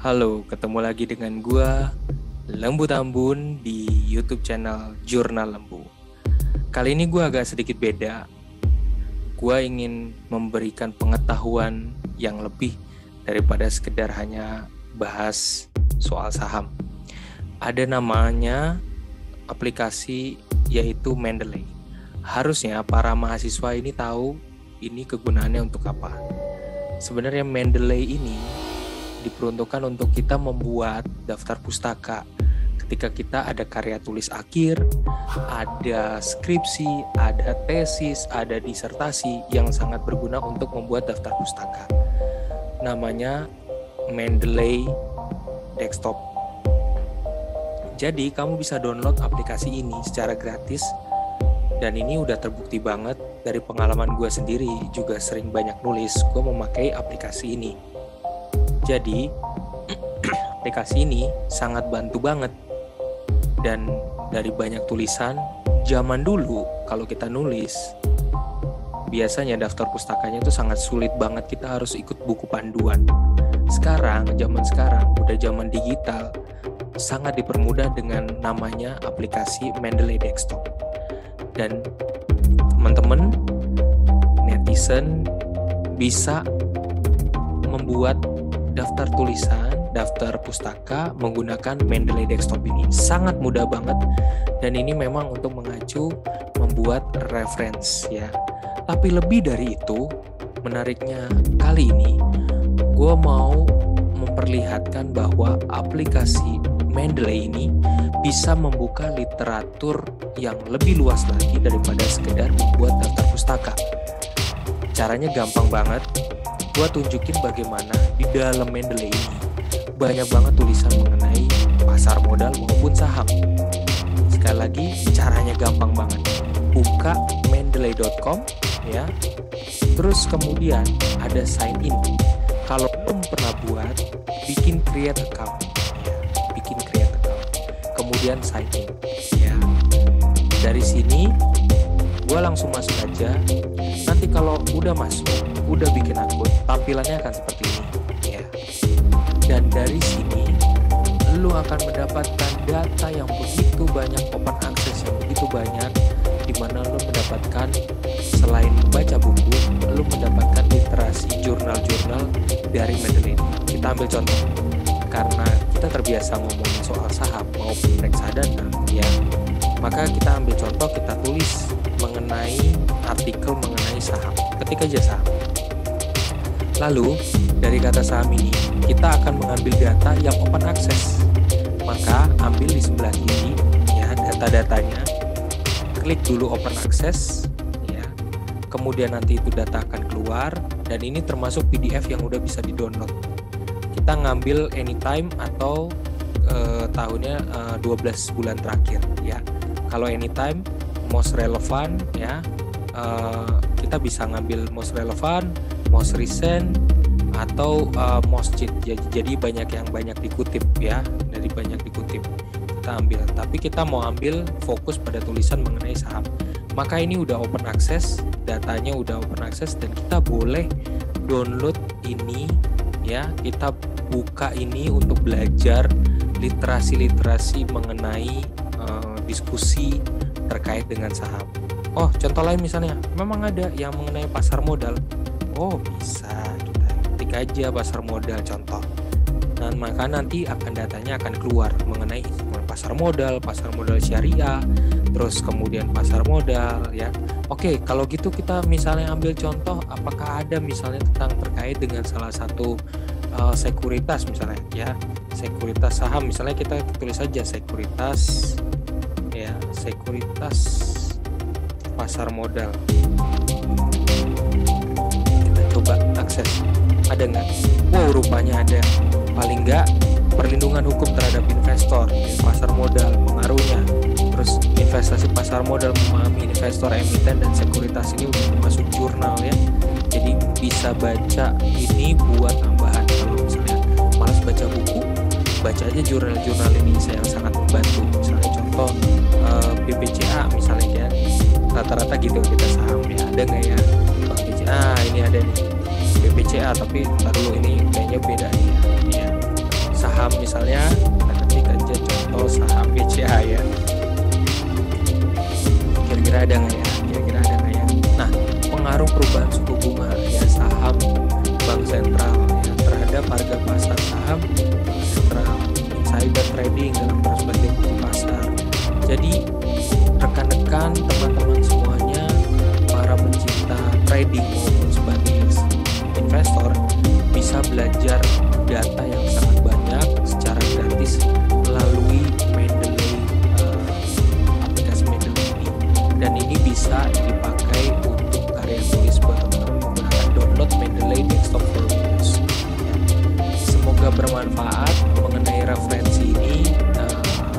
Halo, ketemu lagi dengan gua Lembu Tambun di YouTube channel Jurnal Lembu. Kali ini gua agak sedikit beda. Gua ingin memberikan pengetahuan yang lebih daripada sekedar hanya bahas soal saham. Ada namanya aplikasi yaitu Mendeley. Harusnya para mahasiswa ini tahu ini kegunaannya untuk apa. Sebenarnya Mendeley ini diperuntukkan untuk kita membuat daftar pustaka ketika kita ada karya tulis akhir, ada skripsi, ada tesis, ada disertasi yang sangat berguna untuk membuat daftar pustaka. Namanya Mendeley Desktop. Jadi kamu bisa download aplikasi ini secara gratis, dan ini udah terbukti banget dari pengalaman gue sendiri, juga sering banyak nulis, gue memakai aplikasi ini. Jadi aplikasi ini sangat bantu banget. Dan dari banyak tulisan, zaman dulu kalau kita nulis, biasanya daftar pustakanya itu sangat sulit banget, kita harus ikut buku panduan. Zaman sekarang udah zaman digital, sangat dipermudah dengan namanya aplikasi Mendeley Desktop. Dan teman-teman netizen bisa membuat daftar tulisan, daftar pustaka menggunakan Mendeley Desktop ini. Sangat mudah banget, dan ini memang untuk mengacu membuat reference ya. Tapi lebih dari itu, menariknya kali ini gue mau memperlihatkan bahwa aplikasi Mendeley ini bisa membuka literatur yang lebih luas lagi daripada sekedar membuat daftar pustaka. Caranya gampang banget. Gua tunjukin bagaimana di dalam Mendeley ini banyak banget tulisan mengenai pasar modal maupun saham. Sekali lagi, caranya gampang banget. Buka mendeley.com ya. Terus kemudian ada sign in. Kalau belum pernah buat, bikin create account ya. Bikin create account. Kemudian sign in ya. Dari sini gua langsung masuk aja. Nanti kalau udah masuk, udah bikin akun, tampilannya akan seperti ini ya. Dan dari sini lu akan mendapatkan data yang begitu banyak, open access yang begitu banyak, di mana lu mendapatkan selain baca buku, lu mendapatkan literasi jurnal-jurnal dari Mendeley. Kita ambil contoh, karena kita terbiasa ngomongin soal saham maupun reksadana ya, maka kita ambil contoh, kita tulis mengenai artikel mengenai saham, ketik aja saham. Lalu dari kata saham ini kita akan mengambil data yang open access, maka ambil di sebelah kiri ya data-datanya, klik dulu open access ya, kemudian nanti itu data akan keluar, dan ini termasuk PDF yang udah bisa di-download. Kita ngambil anytime atau tahunnya 12 bulan terakhir ya. Kalau anytime most relevant ya, kita bisa ngambil most relevant, most recent, atau most cheat. Jadi banyak yang banyak dikutip ya, dari banyak dikutip kita ambil. Tapi kita mau ambil fokus pada tulisan mengenai saham, maka ini udah open access, datanya udah open access, dan kita boleh download ini ya. Kita buka ini untuk belajar literasi mengenai diskusi terkait dengan saham. Oh, contoh lain misalnya, memang ada yang mengenai pasar modal. Oh, bisa kita ketik aja pasar modal contoh. Dan maka nanti datanya akan keluar mengenai pasar modal syariah, terus kemudian pasar modal ya. Oke, kalau gitu kita misalnya ambil contoh, apakah ada misalnya tentang terkait dengan salah satu sekuritas misalnya ya, sekuritas saham misalnya, kita tulis saja sekuritas ya, sekuritas pasar modal. Kita coba akses, ada nggak? Wow, rupanya ada. Paling nggak perlindungan hukum terhadap investor, pasar modal, pengaruhnya, terus investasi pasar modal, memahami investor, emiten, dan sekuritas. Ini udah termasuk jurnal ya. Jadi bisa baca ini buat tambahan. Kalau misalnya malas baca buku, baca aja jurnal-jurnal ini, yang sangat membantu. Misalnya contoh BBCA misalnya ya, rata-rata gitu kita saham ya, ada nggak ya Bank BCA? Ini ada nih BBCA, tapi ntar dulu ini kayaknya beda nih ya. saham misalnya, kita ketik aja contoh saham BCA ya. Kira-kira ada nggak ya? Nah, pengaruh perubahan suku bunga ya saham bank sentral ya terhadap harga pasar saham sentral, insider trading dalam perspektif pasar. Jadi rekan-rekan, teman-teman semuanya, para pencinta trading maupun sebagai investor bisa belajar data yang sangat banyak secara gratis melalui Mendeley, aplikasi Mendeley ini. Dan ini bisa dipakai untuk karya tulis buat teman-teman menggunakan download Mendeley Desktop for Windows. Semoga bermanfaat. Mengenai referensi ini,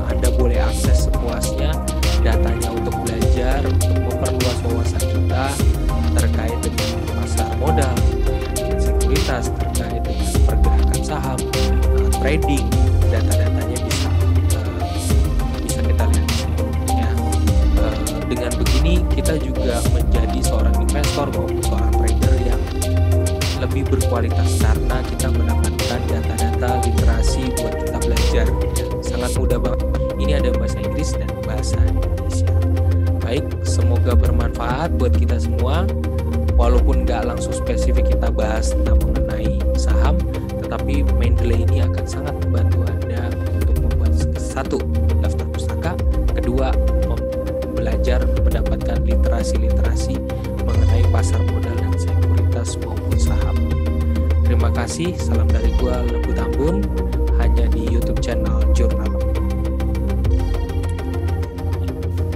Anda boleh akses sepuasnya datanya untuk belajar, untuk memperluas wawasan kita terkait dengan pasar modal, dengan sekuritas, terkait dengan pergerakan saham, trading. Data-datanya bisa kita lihat di sini ya. Dengan begini kita juga menjadi seorang investor maupun seorang trader yang lebih berkualitas karena kita mendapatkan data-data literasi buat kita belajar ya. Sangat mudah banget. Ini ada bahasa Inggris dan bahasa Indonesia. Baik, semoga bermanfaat buat kita semua. Walaupun nggak langsung spesifik kita bahas tentang mengenai saham, tetapi Mendeley ini akan sangat membantu Anda untuk membuat satu, daftar pustaka, kedua, belajar mendapatkan literasi mengenai pasar modal dan sekuritas maupun saham. Terima kasih, salam dari gua Lembut Ambon, hanya di YouTube channel Jurnal